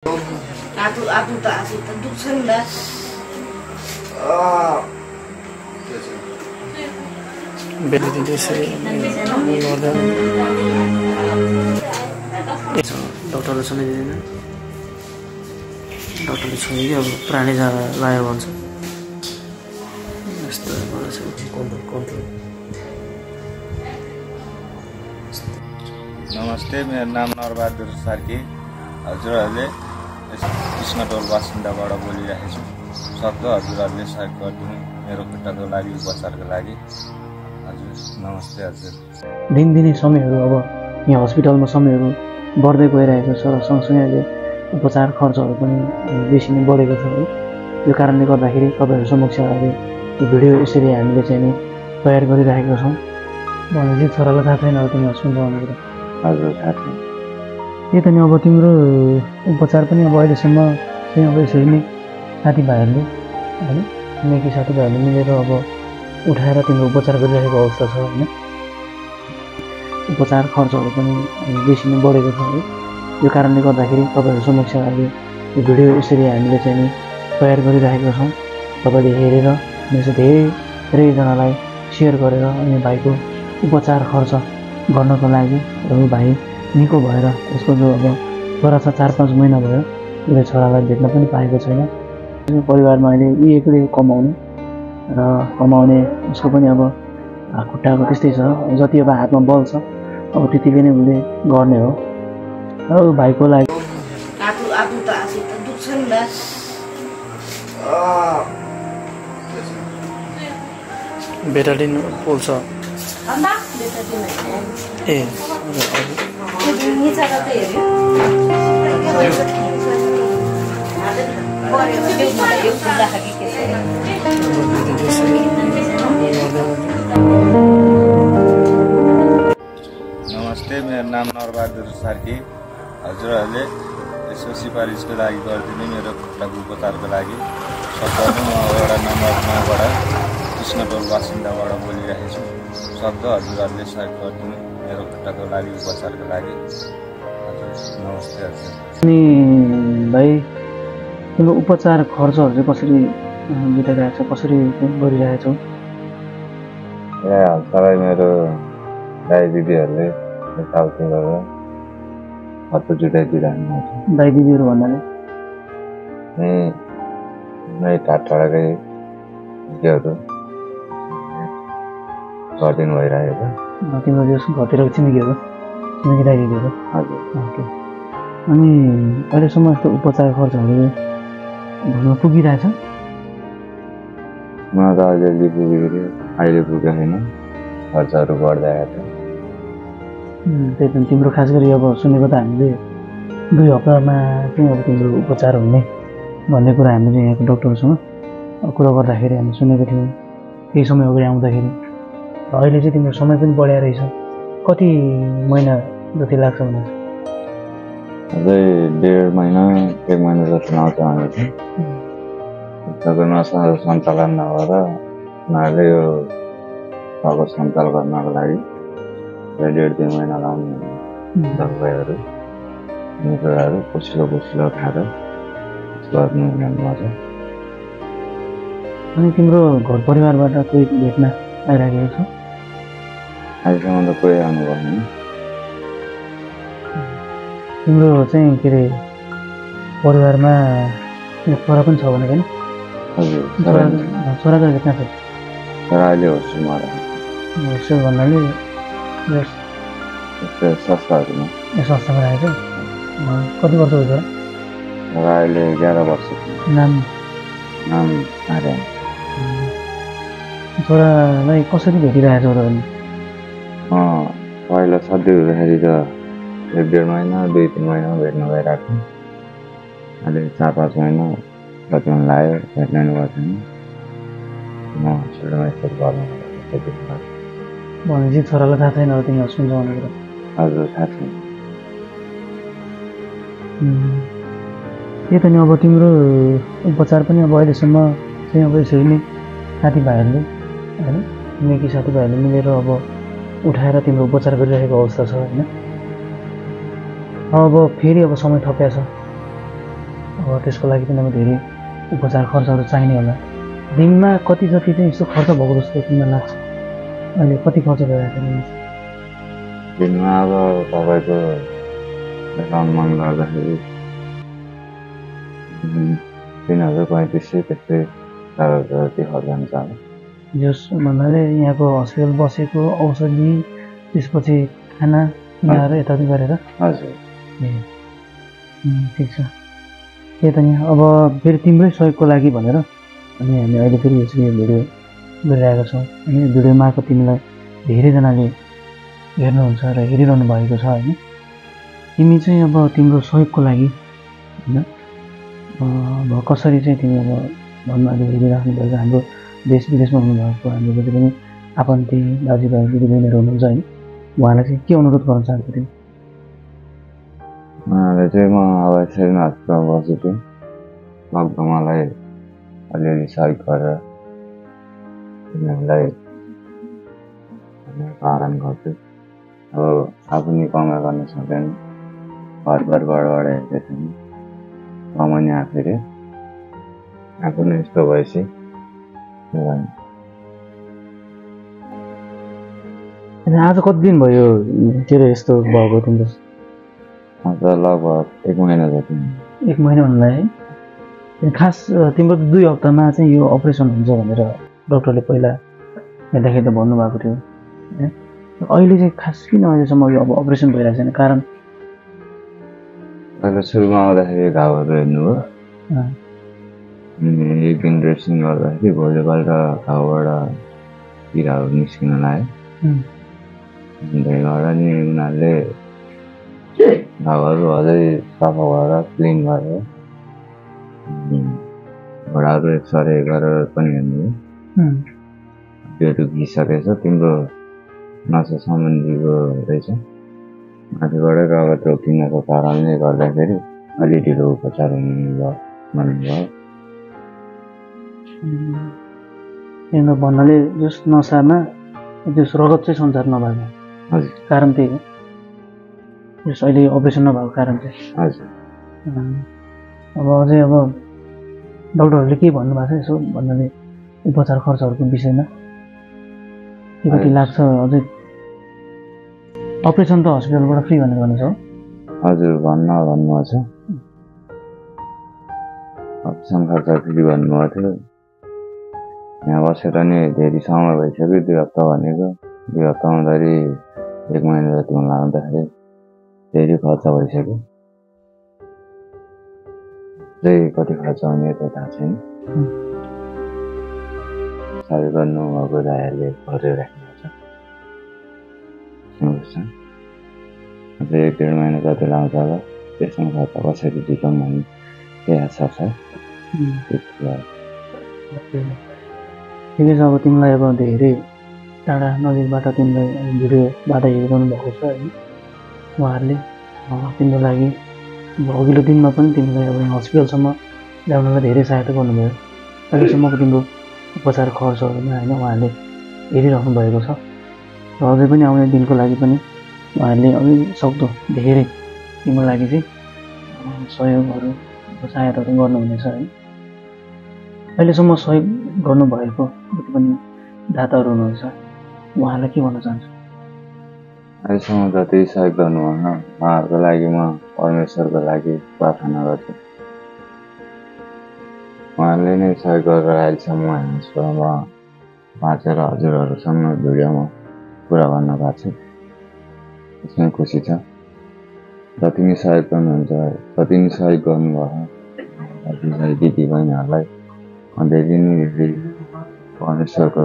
आफू त आफू त दुख्छ नि त डक्टरले सुनाइदिँदैन डक्टरले छोडिदियो अब प्राणी लाग्यो भन्छ यस्तो कन्ट्रोल। नमस्ते, मेरो नाम नरबहादुर सार्की। हजुरहरूले कृष्णटोल बासिन्दाबाट बोलिरहेको छु। सक्दो हजुरहरूले सहयोग गरिदिनु मेरो खुट्टाको लागि, उपचारको लागि। हजुर नमस्ते। हजुर दिनदिनै समयहरू अब यहाँ हस्पिटलमा समयहरू बढ्दै गइरहेको छ र सँगसँगै अहिले उपचार खर्चहरू पनि बेसी नै बढेको छ है। यो कारणले गर्दाखेरि तपाईँहरू समक्ष अहिले यो भिडियो यसरी हामीले चाहिँ नि तयार गरिरहेका छौँ। भनेपछि छोरालाई थाहा छैन अब तिमी हस्पिटल आउने कुरा? हजुर थाहा छैन। त्यही त नि अब तिम्रो उपचार पनि अब अहिलेसम्म चाहिँ अब यसरी नै साथीभाइहरूले होइन छिमेकी साथीभाइहरूले मिलेर अब उठाएर तिम्रो उपचार गरिरहेको अवस्था छ होइन। उपचार खर्चहरू पनि बेसी नै बढेको छ है। यो कारणले गर्दाखेरि तपाईँहरू समक्ष अहिले यो भिडियो यसरी हामीले चाहिँ नि तयार गरिरहेका छौँ। तपाईँले हेरेर यसो धेरैजनालाई सेयर गरेर अनि भाइको उपचार खर्च गर्नको लागि र भाइ निको भएर उसको जो अब छोरा छ 4-5 महिना भयो उसले छोरालाई भेट्न पनि पाएको छैन। परिवारमा अहिले यी एक्लै कमाउने उसको पनि अब खुट्टाको त्यस्तै छ। जति अब हातमा बल छ अब त्यतिकै नै उसले गर्ने हो र भाइको लागि आफू त आफू त दुख्छ नि त बेटाडिन पोल्छ ए नमस्ते, मेरो नाम नरबहादुर सार्की। हजुरहरूले यसो सिफारिसको लागि गरिदिनु मेरो खुट्टाको उपचारको लागि। सक्दो म एउटा नम्बर 9बाट कृष्णटोल बासिन्दाबाट बोलिरहेको छु। सक्दो हजुरहरूले सहयोग गरिदिनु मेरो खुट्टाको लागि, उपचारको लागि। हजुर नमस्ते। हजुर अनि भाइ तिम्रो उपचार खर्चहरू चाहिँ कसरी बिताइरहेको छ, कसरी गरिरहेछौ? सबै मेरो दाइ दिदीहरूले यताउति गरेर खर्च जुटाइदिइरहनु भएको छ। दाइ दिदीहरू भन्नाले नै टाढाकै दिदीहरू गरिदिनु भइरहेको छ। तिम्रो जो घरतिर छिमेकी दाइ दिदीहरू? हजुर। ओके। अनि अहिलेसम्म यस्तो उपचार खर्चहरू घरमा पुगिरहेछ? मलाई त अलिअलि पुगेको अहिले पुगेको छैन, खर्चहरू बढ्दै आएको छ। त्यही त तिम्रो खास गरी अब सुनेको त हामीले 2 हप्तामा चाहिँ अब तिम्रो उपचार हुने भन्ने कुरा हामीले यहाँको डक्टरसँग कुरा गर्दाखेरि हामी सुनेको थियौँ केही समय अगाडि आउँदाखेरि। र अहिले चाहिँ तिम्रो समय पनि बढिया रहेछ। कति महिना जति लाग्छ भने? अझै 1.5 महिना 1 महिना जस्तो लाउँछ भनेको छ। तपाईँमा सञ्चालन नभएर उनीहरूले यो अब सञ्चालन गर्नको लागि 1.5-2 महिना लाउने दबाईहरू कुराहरू पसिलो खाएर गर्नु भन्नुपर्छ। अनि तिम्रो घर परिवारबाट कोही भेट्न आइरहेको छ? अहिलेसम्म त कोही आउनु भएन। तिम्रो चाहिँ के अरे परिवारमा छोरा पनि छ भनेको नि? हजुर। छोरा त भेट्न छ? तर अहिले होस्टेलमा होस्टेल भन्नाले संस्थाहरूमा संस्थामा राखेको छ? कति वर्ष हो छोरा? र अहिले 11 वर्ष। नाम आर्यन। छोरालाई कसरी भेटिरहेको छ भने? पहिला सधैँ हुँदाखेरि त 1.5 महिना 2-3 महिनामा भेट्न गइरहेको थियो। अहिले 4-5 महिना कतिमा लाग्यो भेट्न गएको छैन। म हस्पिटलमा यसरी गर्नु भनेपछि छोरालाई थाहा छैन अब तिमी हस्पिटल जाने कुरा? हजुर थाहा छैन। त्यही त नि अब तिम्रो उपचार पनि अब अहिलेसम्म चाहिँ अब यसरी नै साथीभाइहरूले होइन छिमेकी साथीभाइहरूले मिलेर अब उठाएर तिम्रो उपचार गरिरहेको अवस्था छ होइन। अब फेरि अब समय थपेको छ अब त्यसको लागि पनि अब धेरै उपचार खर्चहरू चाहिने होला। दिनमा कति जति चाहिँ यस्तो खर्च भएको जस्तो तिमीलाई लाग्छ? अहिले कति खर्च भइरहेको छ? दिनमा अब तपाईँको अनुमान गर्दाखेरि 3035 त्यस्तै 4000 जति खर्च हुन्छ। जस भन्नाले यहाँको हस्पिटल बसेको, औषधि, त्यसपछि खाना यिनीहरू यताउति गरेर? हजुर। ठिक छ। त्यही त यहाँ अब फेरि तिम्रै सहयोगको लागि भनेर अनि हामी अहिले फेरि यसरी भिडियो गरिरहेका छौँ। अनि भिडियो मार्फत तिमीलाई धेरैजनाले हेर्नुहुन्छ र हेरिरहनु भएको छ होइन। तिमी चाहिँ अब तिम्रो सहयोगको लागि होइन अब कसरी चाहिँ तिमी अब भन्नु अहिले हेरिराख्नु भएको हाम्रो देश विदेशमा हुनुभएको हाम्रो जति पनि आफन्ती दाजुभाइ दिदीबहिनीहरू हुनुहुन्छ होइन, उहाँलाई चाहिँ के अनुरोध गर्न चाहन्छु तिमी? उहाँले चाहिँ म अब यसरी हस्पिटल बसेको लकडाउन मलाई अलिअलि सहयोग गरेर तिनीहरूलाई आराम गर्छु। अब आफू नि कमाइ गर्न सक्दैन, घरबाट हेर्दै छैन, कमाउने आफैले आफू नै यस्तो भएपछि आज कति दिन भयो तेरो यस्तो भएको तिम्रो? आज लगभग 1 महिना जति। 1 महिना भन्नुलाई है। खास तिम्रो 2 हप्तामा चाहिँ यो अपरेसन हुन्छ भनेर डक्टरले पहिला हेर्दाखेरि त भन्नुभएको थियो। अहिले चाहिँ खास किन अहिलेसम्म यो अब अपरेसन भइरहेको छैन? कारण पहिला सुरुमा आउँदाखेरि घाउहरू हेर्नु हो, अनि 1 दिन ड्रेसिङ गर्दाखेरि भोलिपल्ट घाउबाट किराहरू निस्किन लाग्यो। त्यहीबाट नि उनीहरूले घाउहरू अझै सफा भएर क्लिन गरेर घोडाहरू एक्सरे गरेर पनि हेर्नु हो। त्यो दुखिसकेछ, तिम्रो नसा सम्बन्धीको रहेछ, माथिबाटै रगत रोकिनको कारणले गर्दाखेरि अलि ढिलो उपचार हुनुभयो भन्नुभयो। भन्नाले जस नसामा जस रगत चाहिँ सञ्चार नभएको कारण त्यही हो, जस अहिले अपरेसन नभएको कारण चाहिँ। हजुर। अब अझै अब डक्टरहरूले के भन्नुभएको छ यसो भन्नाले उपचार खर्चहरूको विषयमा के कति लाग्छ? अझै अपरेसन त हस्पिटलबाट फ्री भनेर भन्नु छ? हजुर, भन्नुभएको छ। अपरेसन खर्च फ्री भन्नुभएको थियो। यहाँ बसेर नि धेरै समय भइसक्यो, 2 हप्ता भनेको। 2 हप्ता हुँदाखेरि 1 महिना जतिमा लाग्दाखेरि धेरै खर्च भइसक्यो। कति खर्च हुने त थाहा छैन। सबै गर्नुभएको दाइहरूले गरिराख्नुहुन्छ। 1-1.5 महिना जति लाग्छ होला, त्यसमा खर्च कसरी जिताउँ भन्ने केही आशा छ। ठिकै छ। अब तिमीलाई अब धेरै टाढा नजिकबाट तिमीलाई भिडियोबाट हेरिरहनु भएको छ होइन, उहाँहरूले तिम्रो लागि अघिल्लो दिनमा पनि तिमीलाई अब यहाँ हस्पिटलसम्म ल्याउनलाई धेरै सहायता गर्नुभयो। अहिलेसम्मको तिम्रो उपचार खर्चहरूमा होइन उहाँहरूले हेरिराख्नु भएको छ र अझै पनि आउने दिनको लागि पनि उहाँहरूले अझै सक्दो धेरै तिम्रो लागि चाहिँ सहयोगहरू सहायताहरू गर्नुहुनेछ है। अहिलेसम्म सहयोग गर्नुभएको जति पनि दाताहरू हुनुहुन्छ उहाँलाई के भन्न चाहन्छु? अहिलेसम्म जति सहयोग गर्नुभयो उहाँहरूको लागि म परमेश्वरको लागि प्रार्थना गर्छु। उहाँले नै सहयोग गरेर अहिलेसम्म हस्पिटलमा बाँचेर हजुरहरूसँग भिडियोमा कुरा गर्न भएको छु। त्यसमै खुसी छ। जति नै सहयोग गर्नुहुन्छ, जति नै सहयोग गर्नुभयो दाजुभाइ दिदीबहिनीहरूलाई धेरै नै परमेश्वरको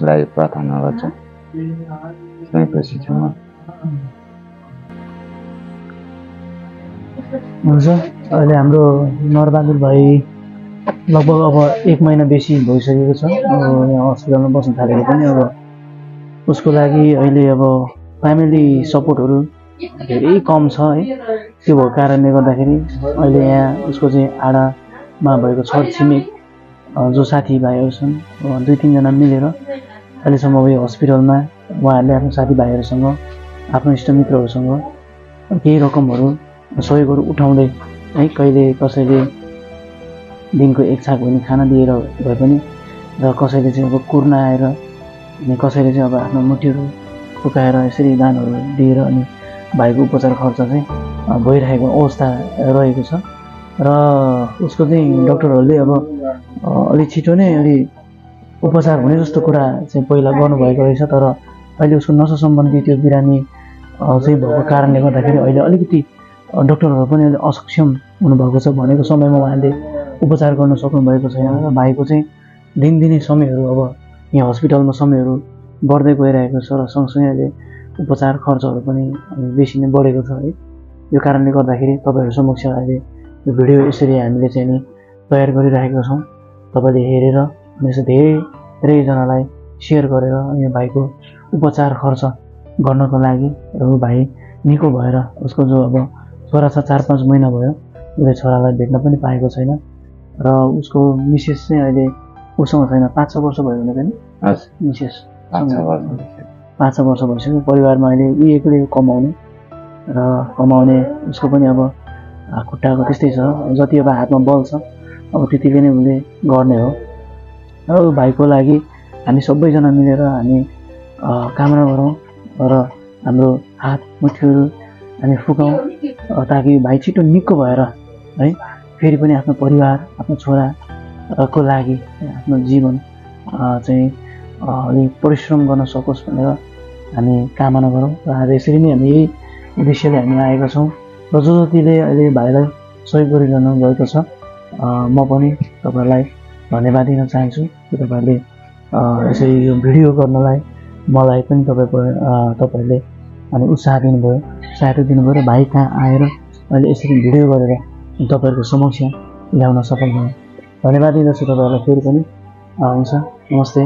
लागि प्रार्थना गर्छु। त्यसमै खुसी छु म। हुन्छ, अहिले हाम्रो नरबहादुर भाइ लगभग अब 1 महिना बेसी भइसकेको छ यहाँ हस्पिटलमा बस्न थालेको पनि। अब उसको लागि अहिले अब फ्यामिली सपोर्टहरू धेरै कम छ है। त्यो भएको कारणले गर्दाखेरि अहिले यहाँ उसको चाहिँ आडामा भएको छरछिमेक जो साथीभाइहरू छन् 2-3 जना मिलेर अहिलेसम्म यो हस्पिटलमा उहाँहरूले आफ्नो साथीभाइहरूसँग आफ्नो इष्टमित्रहरूसँग केही रकमहरू सहयोगहरू उठाउँदै है। कहिले कसैले दिनको एक छाक पनि खाना दिएर भए पनि, र कसैले चाहिँ अब कुर्ना आएर, अनि कसैले चाहिँ अब आफ्नो मुठीहरू फुकाएर यसरी दानहरू दिएर अनि भाइको उपचार खर्च चाहिँ भइरहेको अवस्था रहेको छ। र उसको चाहिँ डक्टरहरूले अब अलि छिटो नै अलि उपचार हुने जस्तो कुरा चाहिँ पहिला गर्नुभएको रहेछ। तर अहिले उसको नसा सम्बन्धी त्यो बिरामी चाहिँ भएको कारणले गर्दाखेरि अहिले अलिकति डक्टरहरू पनि अहिले असक्षम हुनुभएको छ। भनेको समयमा उहाँले उपचार गर्न सक्नुभएको छैन र भाइको चाहिँ दिनदिनै समयहरू अब यहाँ हस्पिटलमा समयहरू बढ्दै गइरहेको छ र सँगसँगै अहिले उपचार खर्चहरू पनि बेसी नै बढेको छ है। यो कारणले गर्दाखेरि तपाईँहरू समक्ष अहिले यो भिडियो यसरी हामीले चाहिँ नि तयार गरिरहेका छौँ। तपाईँले हेरेर अनि यसो धेरैजनालाई सेयर गरेर यो भाइको उपचार खर्च गर्नको लागि र ऊ भाइ निको भएर उसको जो अब छोरा छ 4-5 महिना भयो, उसले छोरालाई भेट्न पनि पाएको छैन र उसको मिसेस चाहिँ अहिले उसँग छैन। 5-6 वर्ष भयो भने पनि मिसेस 5-6 वर्ष भइसक्यो। परिवारमा अहिले ऊ एक्लै कमाउने उसको पनि अब खुट्टाको त्यस्तै छ, जति अब हातमा बल छ अब त्यतिले नै उसले गर्ने हो। र भाइको लागि हामी सबैजना मिलेर हामी कामना गरौँ र हाम्रो हात मुठीहरू हामी फुकाउँ ताकि भाइ छिटो निको भएर है फेरि पनि आफ्नो परिवार, आफ्नो छोराको लागि आफ्नो जीवन चाहिँ अलिक परिश्रम गर्न सकोस् भनेर हामी कामना गरौँ। र आज यसरी नै हामी यही उद्देश्यले हामी आएका छौँ र जतिले अहिले भाइलाई सहयोग गरिरहनु भएको छ म पनि तपाईँहरूलाई धन्यवाद दिन चाहन्छु। तपाईँहरूले यसरी यो भिडियो गर्नलाई मलाई पनि तपाईँहरूले अनि उत्साह दिनुभयो, सहायता दिनुभयो र भाइ कहाँ आएर अहिले यसरी भिडियो गरेर तपाईँहरूको समक्ष ल्याउन सफल भयो। धन्यवाद दिँदछु तपाईँहरूलाई फेरि पनि। हुन्छ, नमस्ते।